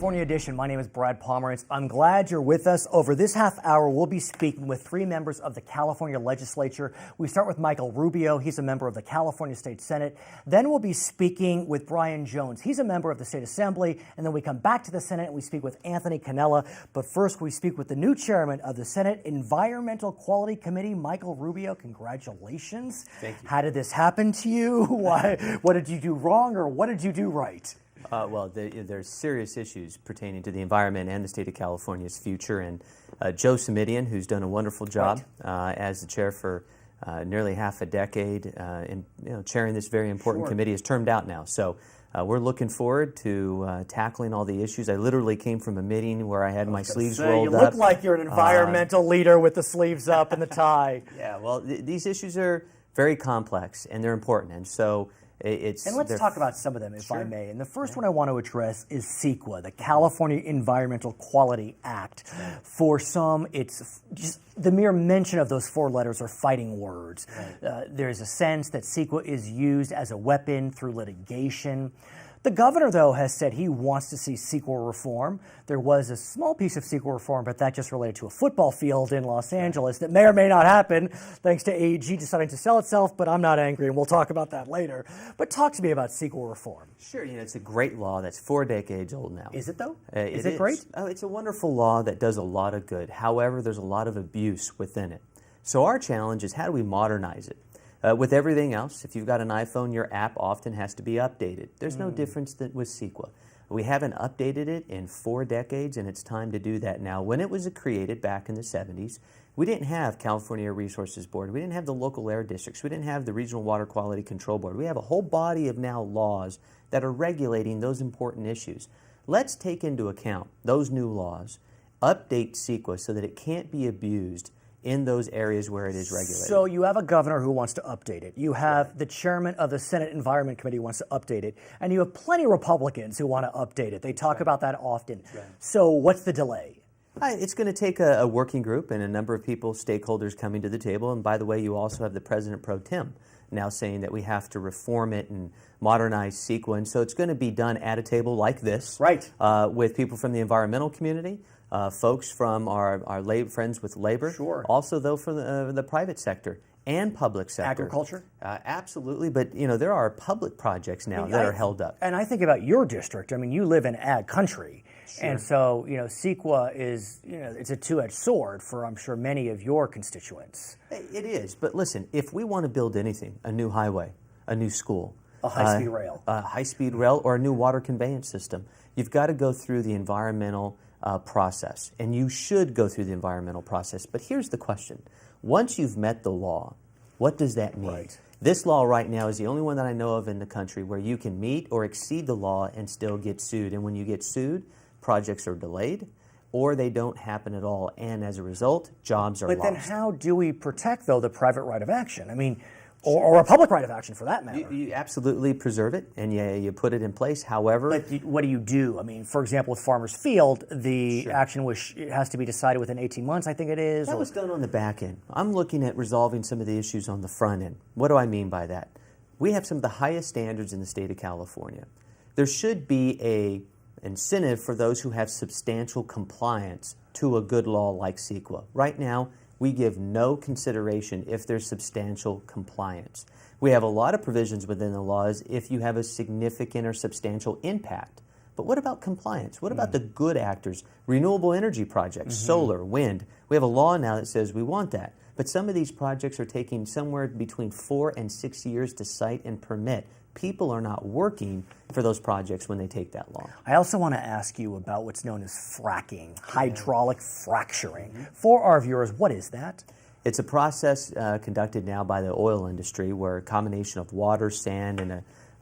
California Edition. My name is Brad Pomerance. I'm glad you're with us. Over this half hour, we'll be speaking with three members of the California legislature. We start with Michael Rubio. He's a member of the California State Senate. Then we'll be speaking with Brian Jones. He's a member of the State Assembly. And then we come back to the Senate and we speak with Anthony Cannella. But first, we speak with the new chairman of the Senate Environmental Quality Committee, Michael Rubio. Congratulations. Thank you. How did this happen to you? What did you do wrong, or what did you do right? There's serious issues pertaining to the environment and the state of California's future. And Joe Simidian, who's done a wonderful job as the chair for nearly half a decade in chairing this very important committee, is termed out now. So we're looking forward to tackling all the issues. I literally came from a meeting where I had my sleeves rolled up. You look like you're an environmental leader with the sleeves up and the tie. Yeah, well, these issues are very complex and they're important. And so And let's talk about some of them, if I may. And the first one I want to address is CEQA, the California Environmental Quality Act. For some, it's just the mere mention of those four letters are fighting words. There's a sense that CEQA is used as a weapon through litigation. The governor, though, has said he wants to see CEQA reform. There was a small piece of CEQA reform, but that just related to a football field in Los Angeles that may or may not happen, thanks to AEG deciding to sell itself, but I'm not angry, and we'll talk about that later. But talk to me about CEQA reform. Sure, it's a great law that's 4 decades old now. Is it, though? Is it great? Oh, it's a wonderful law that does a lot of good. However, there's a lot of abuse within it. So our challenge is, how do we modernize it? With everything else, if you've got an iPhone, your app often has to be updated. There's no difference with CEQA. We haven't updated it in 4 decades, and it's time to do that now. When it was created back in the 70s, we didn't have California Air Resources Board. We didn't have the local air districts. We didn't have the Regional Water Quality Control Board. We have a whole body of now laws that are regulating those important issues. Let's take into account those new laws, update CEQA so that it can't be abused in those areas where it is regulated. So you have a governor who wants to update it. You have the chairman of the Senate Environment Committee who wants to update it. And you have plenty of Republicans who want to update it. They talk about that often. So what's the delay? It's going to take a working group and a number of people, stakeholders coming to the table. And by the way, you also have the President Pro Tem now saying that we have to reform it and modernize CEQA. And so it's going to be done at a table like this, with people from the environmental community, folks from our friends with labor, also though from the private sector and public sector. Agriculture? Absolutely, but there are public projects now that are held up. And I think about your district. I mean, you live in ag country. And so, CEQA is, it's a two-edged sword for, I'm sure, many of your constituents. It is, but listen, if we want to build anything, a new highway, a new school, a high-speed rail. A high-speed rail or a new water conveyance system, you've got to go through the environmental process, and you should go through the environmental process. But here's the question. Once you've met the law, what does that mean? This law right now is the only one that I know of in the country where you can meet or exceed the law and still get sued. And when you get sued, projects are delayed or they don't happen at all. And as a result, jobs are lost. But then how do we protect, though, the private right of action? I mean, or a public right of action, for that matter. You absolutely preserve it, and you put it in place. However, but what do you do? I mean, for example, with Farmers Field, the action it has to be decided within 18 months, I think it is. That was done on the back end. I'm looking at resolving some of the issues on the front end. What do I mean by that? We have some of the highest standards in the state of California. There should be an incentive for those who have substantial compliance to a good law like CEQA. Right now, we give no consideration if there's substantial compliance. We have a lot of provisions within the laws if you have a significant or substantial impact. But what about compliance? What about the good actors? Renewable energy projects, solar, wind. We have a law now that says we want that. But some of these projects are taking somewhere between 4 and 6 years to site and permit. People are not working for those projects when they take that long. I also want to ask you about what's known as fracking, hydraulic fracturing. For our viewers, what is that? It's a process conducted now by the oil industry where a combination of water, sand,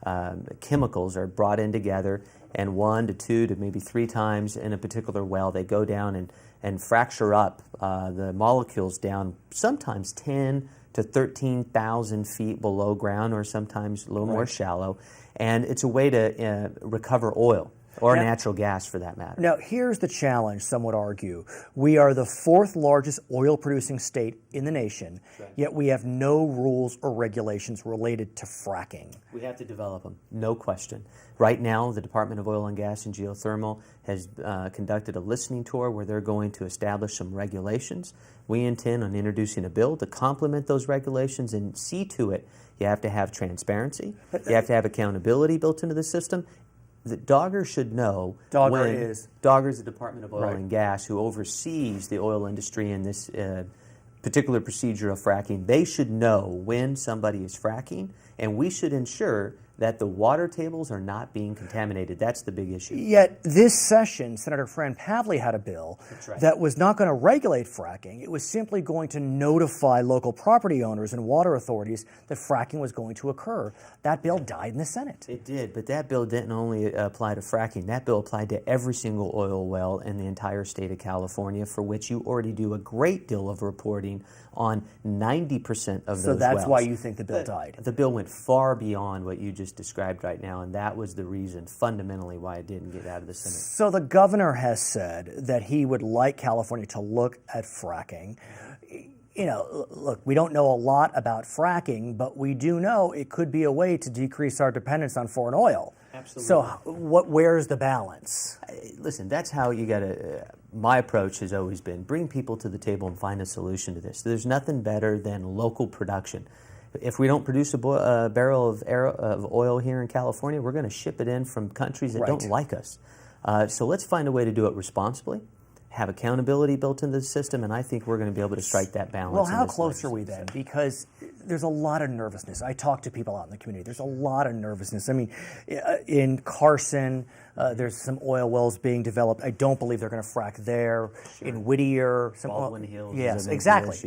and chemicals are brought in together, and 1 to 2 to maybe 3 times in a particular well, they go down and fracture up the molecules down sometimes 10 to 13,000 feet below ground, or sometimes a little more shallow. And it's a way to recover oil. or natural gas for that matter. Now, here's the challenge, some would argue. We are the fourth largest oil-producing state in the nation, yet we have no rules or regulations related to fracking. We have to develop them, no question. Right now, the Department of Oil and Gas and Geothermal has conducted a listening tour where they're going to establish some regulations. We intend on introducing a bill to complement those regulations and see to it you have to have transparency, you have to have accountability built into the system. The Dogger should know Dogger is the Department of Oil and Gas who oversees the oil industry in this particular procedure of fracking. They should know when somebody is fracking, and we should ensure that the water tables are not being contaminated. That's the big issue. Yet this session, Senator Fran Pavley had a bill that was not going to regulate fracking. It was simply going to notify local property owners and water authorities that fracking was going to occur. That bill died in the Senate. It did, but that bill didn't only apply to fracking. That bill applied to every single oil well in the entire state of California, for which you already do a great deal of reporting on 90% of those wells. So that's why you think the bill died? The bill went far beyond what you just described right now, and that was the reason fundamentally why it didn't get out of the Senate. So the governor has said that he would like California to look at fracking. You know, look, we don't know a lot about fracking, but we do know it could be a way to decrease our dependence on foreign oil. Absolutely. So where's the balance? Listen, that's how you got to, my approach has always been bring people to the table and find a solution to this. There's nothing better than local production. If we don't produce a barrel of oil here in California, we're going to ship it in from countries that don't like us. So let's find a way to do it responsibly, have accountability built into the system, and I think we're going to be able to strike that balance. Well, how close are we then? Because there's a lot of nervousness. I talk to people out in the community. There's a lot of nervousness. I mean, in Carson, there's some oil wells being developed. I don't believe they're going to frack there. In Whittier, some Baldwin Hills. Yes, exactly.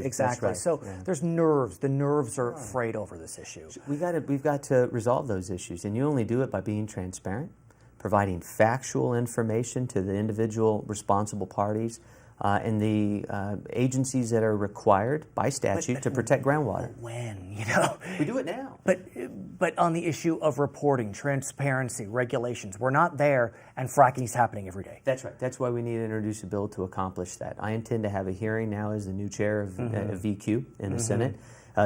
Right. So there's nerves. The nerves are frayed over this issue. We've got to resolve those issues, and you only do it by being transparent, providing factual information to the individual responsible parties and the agencies that are required by statute to protect groundwater. When, you know? We do it now. But on the issue of reporting, transparency, regulations, we're not there, and fracking is happening every day. That's right. That's why we need to introduce a bill to accomplish that. I intend to have a hearing now as the new chair of VQ in the Senate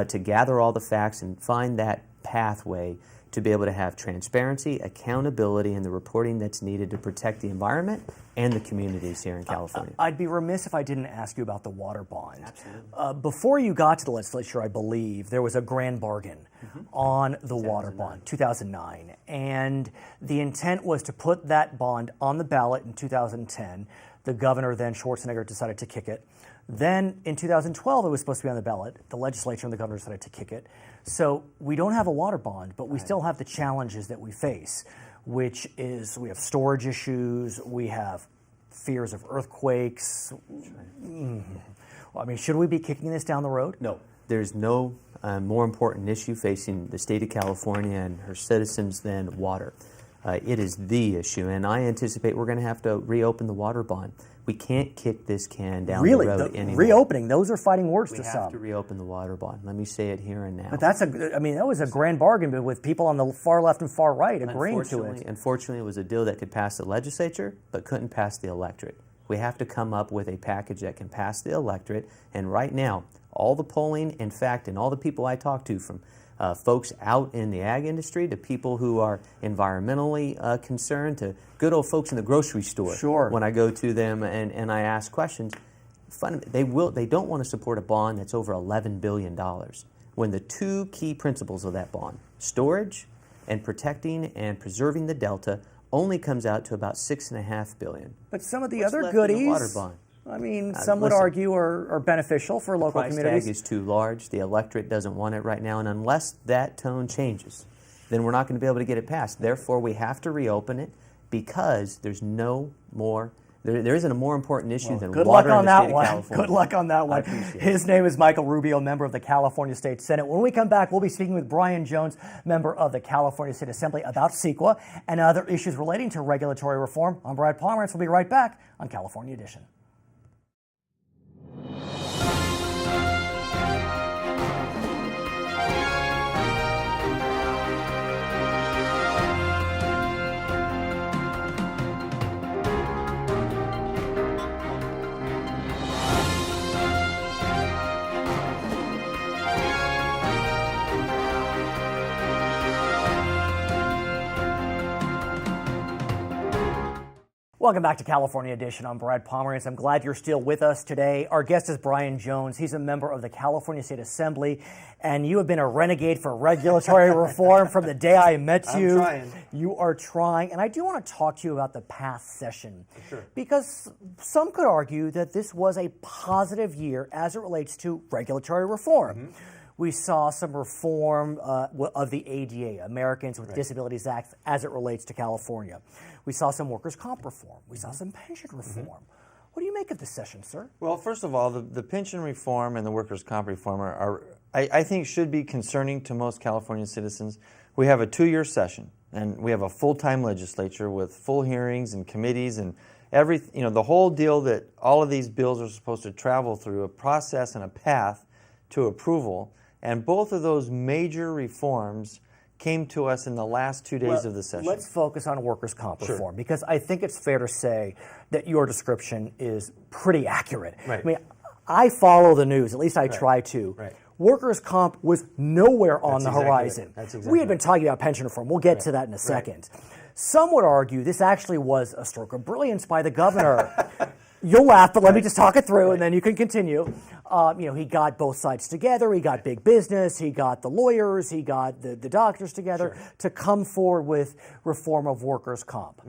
to gather all the facts and find that pathway to be able to have transparency, accountability, and the reporting that's needed to protect the environment and the communities here in California. I'd be remiss if I didn't ask you about the water bond. Absolutely. Before you got to the legislature, I believe, there was a grand bargain on the water bond, 2009. And the intent was to put that bond on the ballot in 2010. The governor, then Schwarzenegger, decided to kick it. Then in 2012, it was supposed to be on the ballot. The legislature and the governor decided to kick it. So we don't have a water bond, but we still have the challenges that we face, which is we have storage issues, we have fears of earthquakes. Well, I mean, should we be kicking this down the road? No. There's no more important issue facing the state of California and her citizens than water. It is the issue, and I anticipate we're going to have to reopen the water bond. We can't kick this can down the road anymore. Reopening, those are fighting words to some. We have to reopen the water bond. Let me say it here and now. But that was a grand bargain, but with people on the far left and far right agreeing to it. Unfortunately, it was a deal that could pass the legislature, but couldn't pass the electorate. We have to come up with a package that can pass the electorate, and right now, all the polling, in fact, and all the people I talk to, from folks out in the ag industry to people who are environmentally concerned to good old folks in the grocery store. Sure. When I go to them and I ask questions, they don't want to support a bond that's over $11 billion when the two key principles of that bond, storage and protecting and preserving the delta, only comes out to about $6.5 billion. But some of the What's other left in the goodies, water bond? I mean, some would argue are beneficial for local Price communities. tag is too large. The electorate doesn't want it right now, and unless that tone changes, then we're not going to be able to get it passed. Therefore, we have to reopen it because there's no more. There isn't a more important issue than water in the state of California. Good luck on that one. His name is Michael Rubio, member of the California State Senate. When we come back, we'll be speaking with Brian Jones, member of the California State Assembly, about CEQA and other issues relating to regulatory reform. I'm Brad Pomerance. We'll be right back on California Edition. Welcome back to California Edition. I'm Brad Pomerance. I'm glad you're still with us today. Our guest is Brian Jones. He's a member of the California State Assembly, and you have been a renegade for regulatory reform from the day I met you. I'm trying. You are trying, and I do want to talk to you about the past session. Sure. Because some could argue that this was a positive year as it relates to regulatory reform. Mm-hmm. We saw some reform of the ADA, Americans with Disabilities Act, as it relates to California. We saw some workers' comp reform. We saw some pension reform. What do you make of this session, sir? Well, first of all, the pension reform and the workers' comp reform I think, should be concerning to most California citizens. We have a 2-year session, and we have a full-time legislature with full hearings and committees and the whole deal that all of these bills are supposed to travel through, a process and a path to approval. And both of those major reforms came to us in the last 2 days of the session. Let's focus on workers' comp reform, because I think it's fair to say that your description is pretty accurate. Right. I mean, I follow the news, at least I try to. Right. Workers' comp was nowhere on the horizon. That's exactly we had been talking about pension reform. We'll get to that in a second. Some would argue this actually was a stroke of brilliance by the governor. You'll laugh, but let me just talk it through, and then you can continue. He got both sides together. He got big business. He got the lawyers. He got the doctors together to come forward with reform of workers' comp.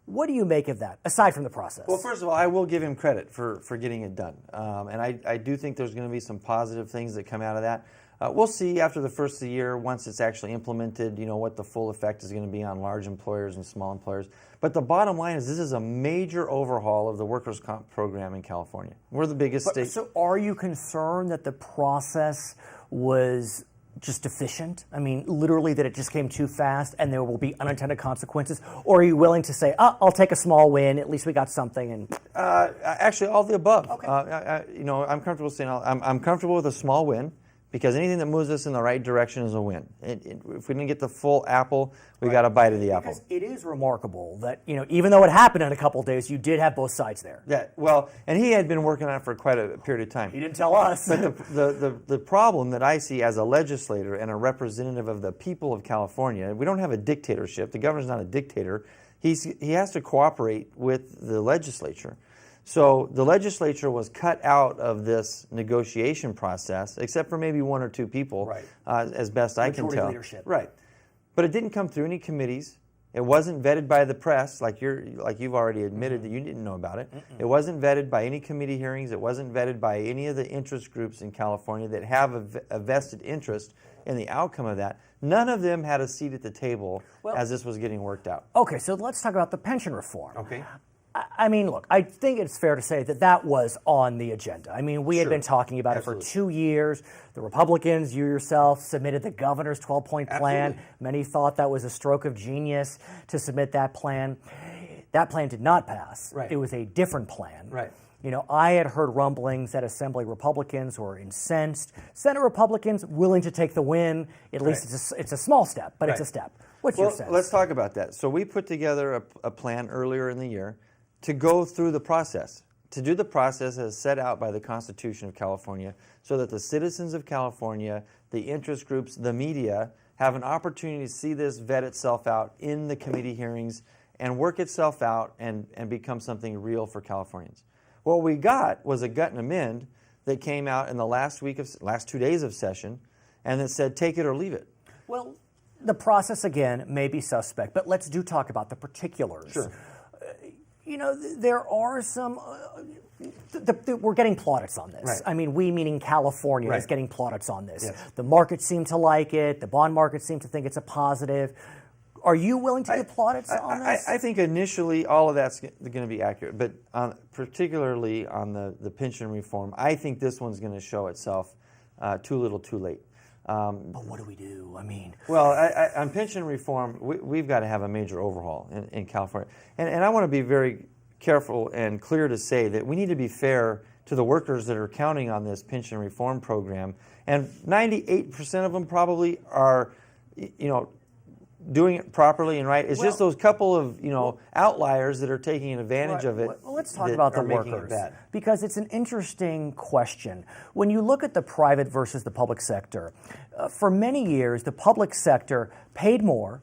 What do you make of that, aside from the process? Well, first of all, I will give him credit for getting it done. And I do think there's going to be some positive things that come out of that. We'll see after the first of the year, once it's actually implemented, what the full effect is going to be on large employers and small employers. But the bottom line is this is a major overhaul of the workers' comp program in California. We're the biggest state. So are you concerned that the process was just deficient? I mean, literally that it just came too fast and there will be unintended consequences? Or are you willing to say, I'll take a small win, at least we got something? And actually, all the above. Okay. I'm comfortable saying I'm comfortable with a small win, because anything that moves us in the right direction is a win. If we didn't get the full apple, we got a bite of the apple. Because it is remarkable that, even though it happened in a couple of days, you did have both sides there. Yeah, well, and he had been working on it for quite a period of time. He didn't tell us. But the problem that I see as a legislator and a representative of the people of California, we don't have a dictatorship. The governor's not a dictator. He has to cooperate with the legislature. So the legislature was cut out of this negotiation process, except for maybe 1 or 2 people, as best I can tell. Leadership. Right. But it didn't come through any committees. It wasn't vetted by the press, like you've already admitted that you didn't know about it. It wasn't vetted by any committee hearings. It wasn't vetted by any of the interest groups in California that have a vested interest in the outcome of that. None of them had a seat at the table as this was getting worked out. Okay, so let's talk about the pension reform. Okay. I mean, look, I think it's fair to say that was on the agenda. I mean, we had been talking about it for 2 years. The Republicans, you yourself, submitted the governor's 12-point plan. Many thought that was a stroke of genius to submit that plan. That plan did not pass. Right. It was a different plan. Right. I had heard rumblings that Assembly Republicans were incensed. Senate Republicans willing to take the win. At least it's a small step, but it's a step. What's your sense? Let's talk about that. So we put together a plan earlier in the year to go through the process, to do the process as set out by the Constitution of California, so that the citizens of California, the interest groups, the media, have an opportunity to see this vet itself out in the committee hearings and work itself out and become something real for Californians. What we got was a gut and amend that came out in the last 2 days of session, and that said, take it or leave it. Well, the process, again, may be suspect, but let's talk about the particulars. Sure. There are some. We're getting plaudits on this. Right. I mean, we meaning California is getting plaudits on this. Yes. The markets seem to like it. The bond markets seem to think it's a positive. Are you willing to give plaudits on this? I think initially all of that's going to be accurate, but particularly on the pension reform, I think this one's going to show itself too little, too late. But what do we do? I mean, well, on pension reform, we've got to have a major overhaul in California. And I want to be very careful and clear to say that we need to be fair to the workers that are counting on this pension reform program. And 98% of them probably are, doing it properly and right. It's just those couple of outliers that are taking advantage of it. Well, let's talk about the workers, because it's an interesting question. When you look at the private versus the public sector, for many years the public sector paid more,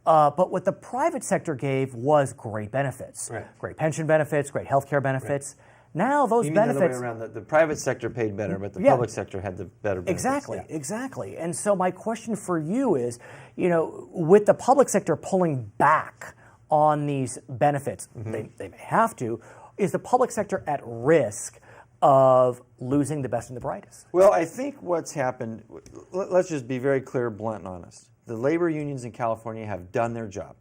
But what the private sector gave was great benefits, Right. great pension benefits, great healthcare benefits. Now those You mean benefits. the other way around? The private sector paid better, but the Yeah. public sector had the better benefits. Exactly, Yeah. exactly. And so my question for you is, with the public sector pulling back on these benefits, they may have to, is the public sector at risk of losing the best and the brightest? Well, I think what's happened, let's just be very clear, blunt and honest. The labor unions in California have done their job.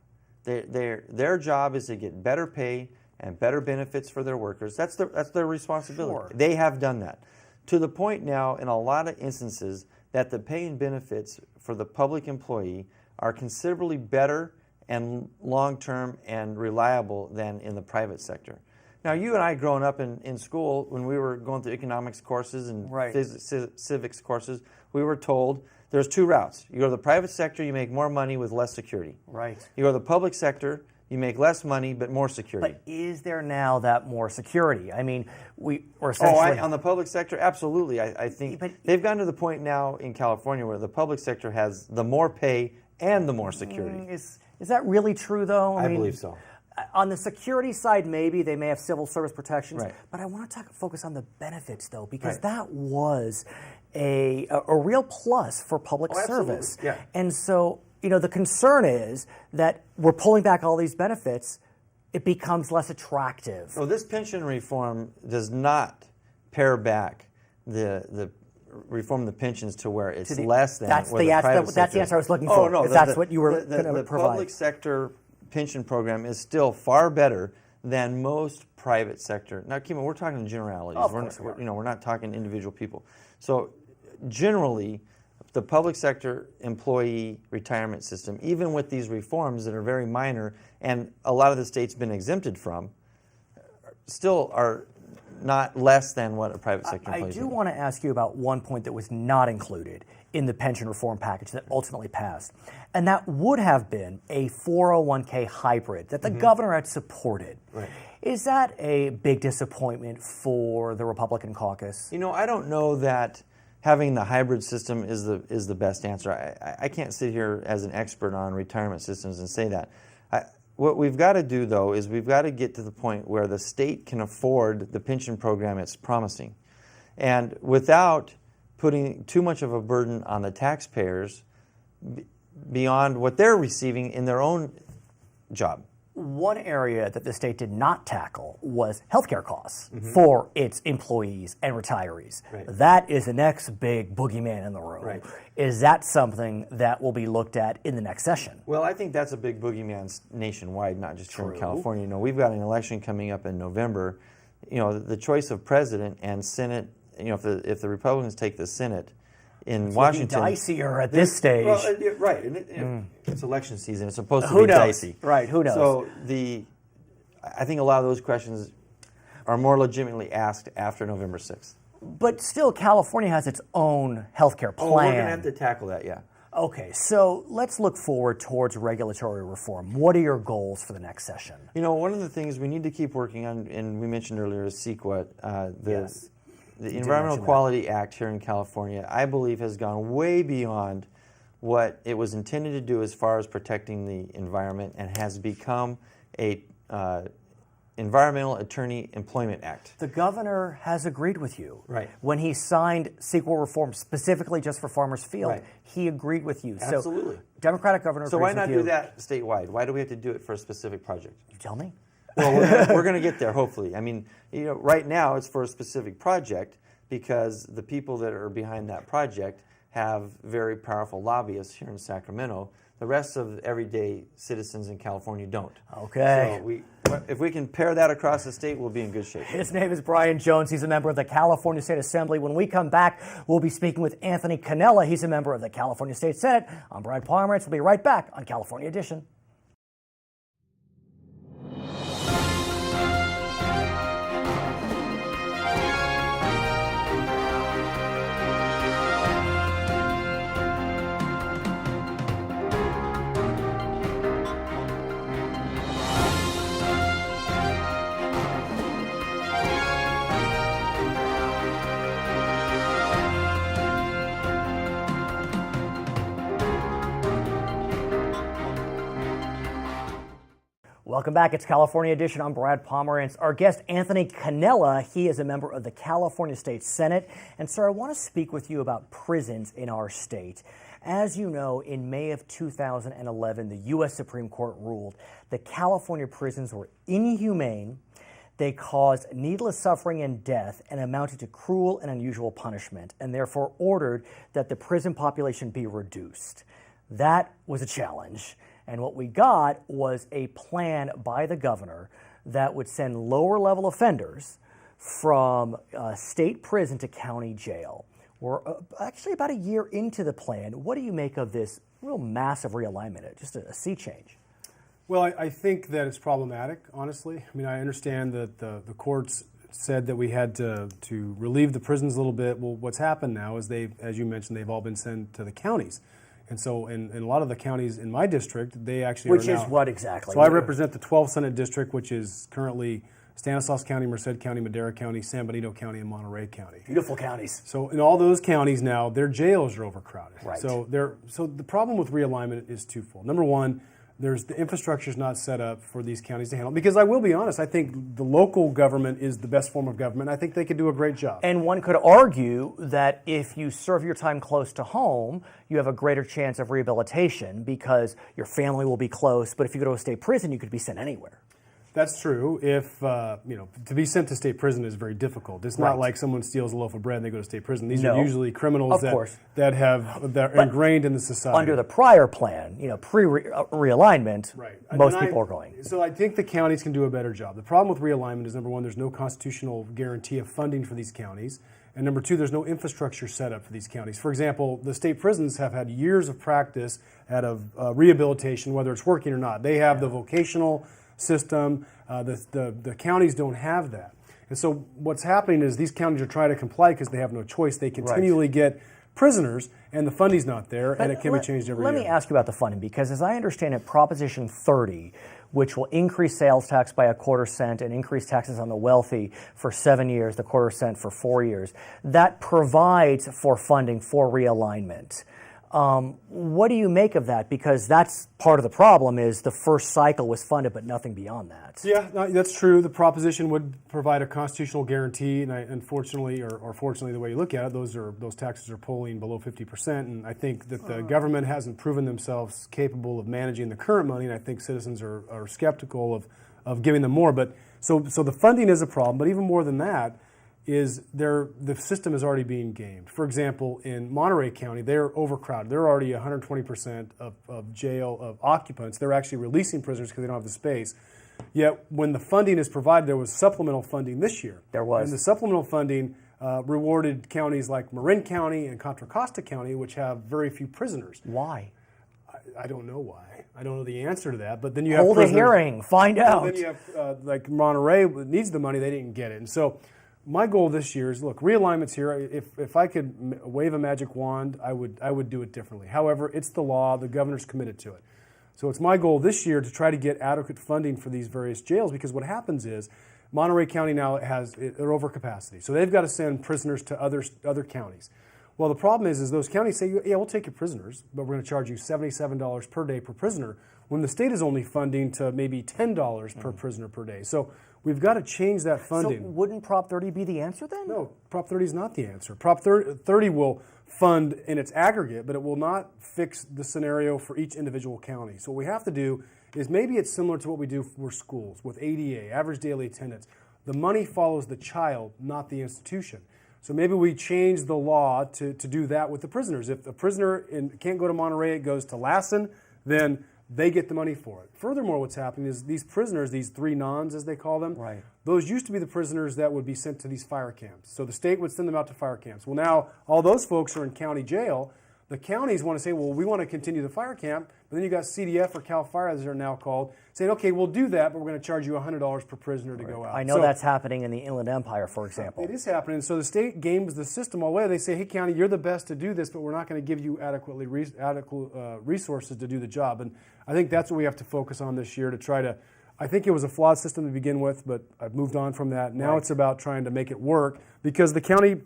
Their job is to get better pay and better benefits for their workers. That's their responsibility. Sure. They have done that. To the point now, in a lot of instances, that the pay and benefits for the public employee are considerably better and long-term and reliable than in the private sector. Now, you and I growing up in school, when we were going through economics courses and Right. civics courses, we were told there's two routes. You go to the private sector, you make more money with less security. Right. You go to the public sector, you make less money but more security. But is there now that more security? I mean, we're essentially... On the public sector, absolutely. I think But- they've gotten to the point now in California where the public sector has the more pay and the more security. Is that really true, though? I believe so. On the security side, maybe they may have civil service protections, Right. but I want to focus on the benefits, though, because Right. that was a real plus for public Oh, absolutely. service. Yeah. And so, the concern is that we're pulling back all these benefits, it becomes less attractive. So this pension reform does not pare back the reform the pensions to where it's less than That's where the private that's the sector answer I was looking Oh, for, no, if that's what you were going to the provide. public sector pension program is still far better than most private sector. Now, Kima, we're talking generalities. Of we're, course we are. we're not talking individual people. So generally, the public sector employee retirement system, even with these reforms that are very minor and a lot of the states been exempted from, still are not less than what a private sector I employee do want to ask you about one point that was not included in the pension reform package that ultimately passed, and that would have been a 401k hybrid that the governor had supported. Right. Is that a big disappointment for the Republican caucus? I don't know that having the hybrid system is the best answer. I can't sit here as an expert on retirement systems and say that. What we've got to do, though, is we've got to get to the point where the state can afford the pension program it's promising. And without putting too much of a burden on the taxpayers beyond what they're receiving in their own job. One area that the state did not tackle was healthcare costs for its employees and retirees. Right. That is the next big boogeyman in the room. Right. Is that something that will be looked at in the next session? Well, I think that's a big boogeyman nationwide, not just here in True. California. We've got an election coming up in November. The choice of president and Senate, if the Republicans take the Senate in Washington. Dicier at this stage. Well, right. It's election season. It's supposed to Who be knows? dicey. Right, who knows? So I think a lot of those questions are more legitimately asked after November 6th. But still, California has its own healthcare plan. Oh, we're going to have to tackle that, yeah. Okay, so let's look forward towards regulatory reform. What are your goals for the next session? One of the things we need to keep working on, and we mentioned earlier, is CEQA, Yes. the You did Environmental mention that. Quality Act here in California, I believe, has gone way beyond what it was intended to do as far as protecting the environment and has become a Environmental Attorney Employment Act. The governor has agreed with you. Right. When he signed CEQA reform specifically just for Farmers Field, Right. he agreed with you. Absolutely. So Democratic governor So agrees why not with you. do that statewide? Why do we have to do it for a specific project? You tell me. Well, we're going to get there, hopefully. I mean, right now it's for a specific project because the people that are behind that project have very powerful lobbyists here in Sacramento. The rest of everyday citizens in California don't. Okay. So if we can pair that across the state, we'll be in good shape. His name is Brian Jones. He's a member of the California State Assembly. When we come back, we'll be speaking with Anthony Cannella. He's a member of the California State Senate. I'm Brad Pomerance. We'll be right back on California Edition. Welcome back. It's California Edition. I'm Brad Pomerance. Our guest, Anthony Cannella, he is a member of the California State Senate. And sir, I want to speak with you about prisons in our state. As you know, in May of 2011, the U.S. Supreme Court ruled that California prisons were inhumane, they caused needless suffering and death, and amounted to cruel and unusual punishment, and therefore ordered that the prison population be reduced. That was a challenge. And what we got was a plan by the governor that would send lower level offenders from state prison to county jail. We're actually about a year into the plan. What do you make of this real massive realignment, just a sea change? Well, I think that it's problematic, honestly. I mean, I understand that the courts said that we had to relieve the prisons a little bit. Well, what's happened now is as you mentioned, they've all been sent to the counties. And so in a lot of the counties in my district, they actually Which are is now, what exactly? So I represent the 12th Senate District, which is currently Stanislaus County, Merced County, Madera County, San Benito County, and Monterey County. Beautiful counties. So in all those counties now, their jails are overcrowded. Right. So the problem with realignment is twofold. Number one, the infrastructure is not set up for these counties to handle. Because I will be honest, I think the local government is the best form of government. I think they could do a great job. And one could argue that if you serve your time close to home, you have a greater chance of rehabilitation because your family will be close. But if you go to a state prison, you could be sent anywhere. That's true. If to be sent to state prison is very difficult. It's not like someone steals a loaf of bread and they go to state prison. These are usually criminals that are ingrained in the society. Under the prior plan, pre-realignment, most people are going. So I think the counties can do a better job. The problem with realignment is, number one, there's no constitutional guarantee of funding for these counties. And number two, there's no infrastructure set up for these counties. For example, the state prisons have had years of practice of rehabilitation, whether it's working or not. They have the vocational system. The counties don't have that. And so what's happening is these counties are trying to comply because they have no choice. They continually get prisoners, and the funding's not there, and it can be changed every year. Let me ask you about the funding, because as I understand it, Proposition 30, which will increase sales tax by 1/4 cent and increase taxes on the wealthy for 7 years, the 1/4 cent for 4 years, that provides for funding for realignment. What do you make of that? Because that's part of the problem is the first cycle was funded, but nothing beyond that. Yeah, that's true. The proposition would provide a constitutional guarantee, and unfortunately, or fortunately, the way you look at it, those taxes are polling below 50%, and I think that the government hasn't proven themselves capable of managing the current money, and I think citizens are skeptical of giving them more. But so the funding is a problem, but even more than that, is the system is already being gamed. For example, in Monterey County, they're overcrowded. They're already 120% of jail of occupants. They're actually releasing prisoners because they don't have the space. Yet when the funding is provided, there was supplemental funding this year. There was. And the supplemental funding rewarded counties like Marin County and Contra Costa County, which have very few prisoners. Why? I don't know why. I don't know the answer to that. But then you have hold a hearing, find out. Then you have like Monterey needs the money, they didn't get it, and so. My goal this year is, look, realignment's here. If I could wave a magic wand, I would do it differently. However, it's the law. The governor's committed to it. So it's my goal this year to try to get adequate funding for these various jails, because what happens is Monterey County now they're over capacity. So they've got to send prisoners to other counties. Well, the problem is those counties say, yeah, we'll take your prisoners, but we're going to charge you $77 per day per prisoner, when the state is only funding to maybe $10 per prisoner per day. So we've got to change that funding. So wouldn't Prop 30 be the answer then? No, Prop 30 is not the answer. Prop 30 will fund in its aggregate, but it will not fix the scenario for each individual county. So what we have to do is, maybe it's similar to what we do for schools with ADA, average daily attendance. The money follows the child, not the institution. So maybe we change the law to do that with the prisoners. If a prisoner can't go to Monterey, it goes to Lassen, then they get the money for it. Furthermore, what's happening is these prisoners, these 3 nons as they call them, those used to be the prisoners that would be sent to these fire camps. So the state would send them out to fire camps. Well, now all those folks are in county jail. The counties want to say, well, we want to continue the fire camp, but then you got CDF or CAL FIRE, as they're now called, saying, okay, we'll do that, but we're going to charge you $100 per prisoner to go out. I know that's happening in the Inland Empire, for example. It is happening. So the state games the system all the way. They say, hey, county, you're the best to do this, but we're not going to give you adequate resources to do the job. And I think that's what we have to focus on this year to try to, I think it was a flawed system to begin with, but I've moved on from that. Now it's about trying to make it work, because the county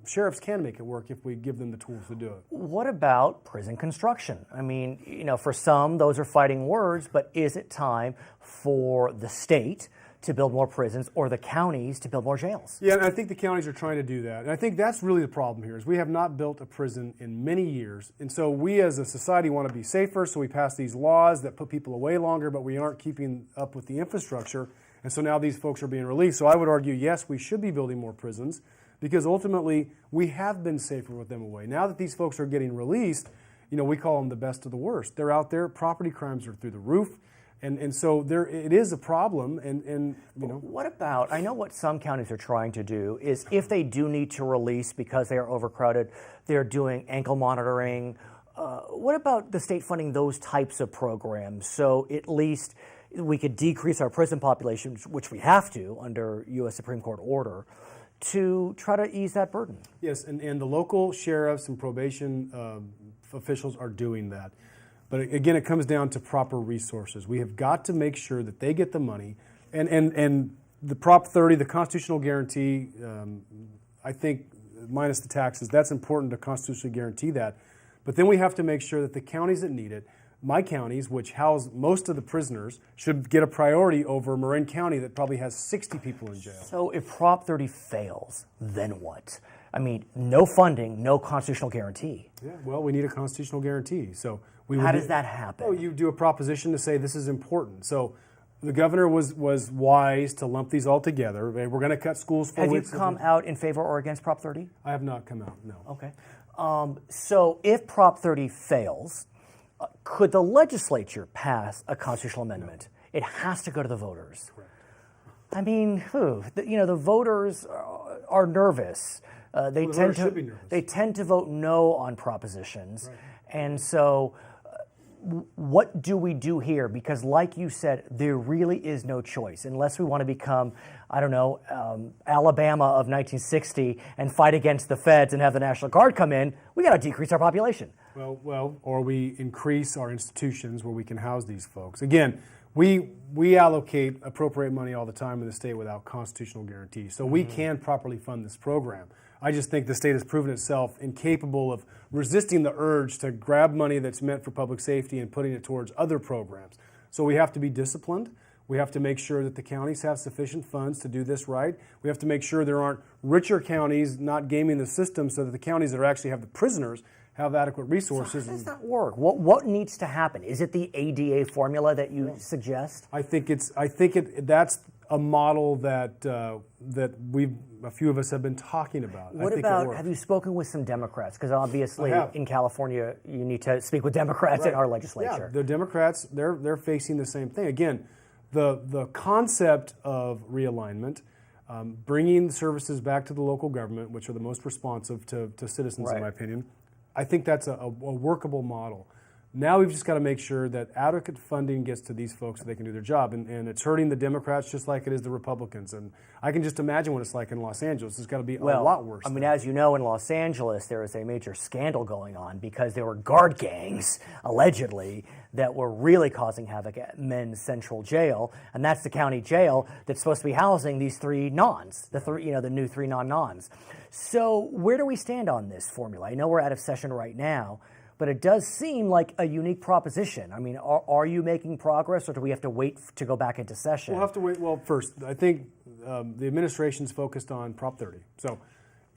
sheriffs can make it work if we give them the tools to do it. What about prison construction? I mean, for some, those are fighting words, but is it time for the state to build more prisons or the counties to build more jails? Yeah, and I think the counties are trying to do that. And I think that's really the problem here is we have not built a prison in many years. And so we as a society want to be safer, so we pass these laws that put people away longer, but we aren't keeping up with the infrastructure. And so now these folks are being released. So I would argue, yes, we should be building more prisons because ultimately we have been safer with them away. Now that these folks are getting released, we call them the best of the worst. They're out there, property crimes are through the roof. And so it is a problem. What about, I know what some counties are trying to do is if they do need to release because they are overcrowded, they're doing ankle monitoring. What about the state funding those types of programs so at least we could decrease our prison population, which we have to under U.S. Supreme Court order, to try to ease that burden? Yes, and the local sheriffs and probation officials are doing that. But again, it comes down to proper resources. We have got to make sure that they get the money. And the Prop 30, the constitutional guarantee, I think, minus the taxes, that's important to constitutionally guarantee that. But then we have to make sure that the counties that need it, my counties, which house most of the prisoners, should get a priority over Marin County that probably has 60 people in jail. So if Prop 30 fails, then what? I mean, no funding, no constitutional guarantee. Yeah, well, we need a constitutional guarantee. So how does that happen? Oh, you do a proposition to say this is important. So the governor was wise to lump these all together. We're going to cut schools 4 weeks. Have you come out in favor or against Prop 30? I have not come out, no. Okay. So if Prop 30 fails, could the legislature pass a constitutional amendment? No. It has to go to the voters. Correct. I mean, the voters are nervous. They tend to vote no on propositions. Right. And so what do we do here? Because like you said, there really is no choice. Unless we want to become, Alabama of 1960 and fight against the feds and have the National Guard come in, we got to decrease our population. Well, or we increase our institutions where we can house these folks. Again, we allocate appropriate money all the time in the state without constitutional guarantees. So we can properly fund this program. I just think the state has proven itself incapable of resisting the urge to grab money that's meant for public safety and putting it towards other programs. So we have to be disciplined. We have to make sure that the counties have sufficient funds to do this right. We have to make sure there aren't richer counties not gaming the system so that the counties that actually have the prisoners have adequate resources. So how does that work? What needs to happen? Is it the ADA formula that you suggest? I think that's a model that a few of us have been talking about. What about, have you spoken with some Democrats? Because obviously in California, you need to speak with Democrats in our legislature. Yeah, the Democrats, they're facing the same thing. Again, the concept of realignment, bringing services back to the local government, which are the most responsive to citizens, in my opinion, I think that's a workable model. Now we've just got to make sure that adequate funding gets to these folks so they can do their job. And it's hurting the Democrats just like it is the Republicans. And I can just imagine what it's like in Los Angeles. It's got to be a lot worse. I mean, as you know, in Los Angeles, there is a major scandal going on because there were guard gangs, allegedly, that were really causing havoc at Men's Central Jail. And that's the county jail that's supposed to be housing these 3 nons, the new 3 non-nons. So where do we stand on this formula? I know we're out of session right now, but it does seem like a unique proposition. I mean, are you making progress, or do we have to wait to go back into session? We'll have to wait. Well, first, I think the administration's focused on Prop 30. So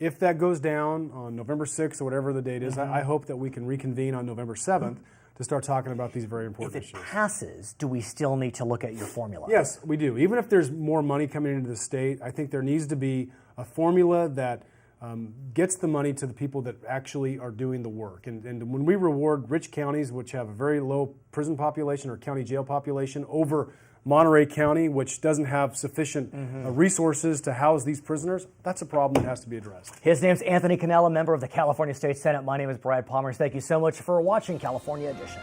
if that goes down on November 6th or whatever the date is, I hope that we can reconvene on November 7th to start talking about these very important issues. If it passes, do we still need to look at your formula? Yes, we do. Even if there's more money coming into the state, I think there needs to be a formula that gets the money to the people that actually are doing the work. And when we reward rich counties, which have a very low prison population or county jail population, over Monterey County, which doesn't have sufficient resources to house these prisoners, that's a problem that has to be addressed. His name's Anthony Cannella, member of the California State Senate. My name is Brad Pomerance. Thank you so much for watching California Edition.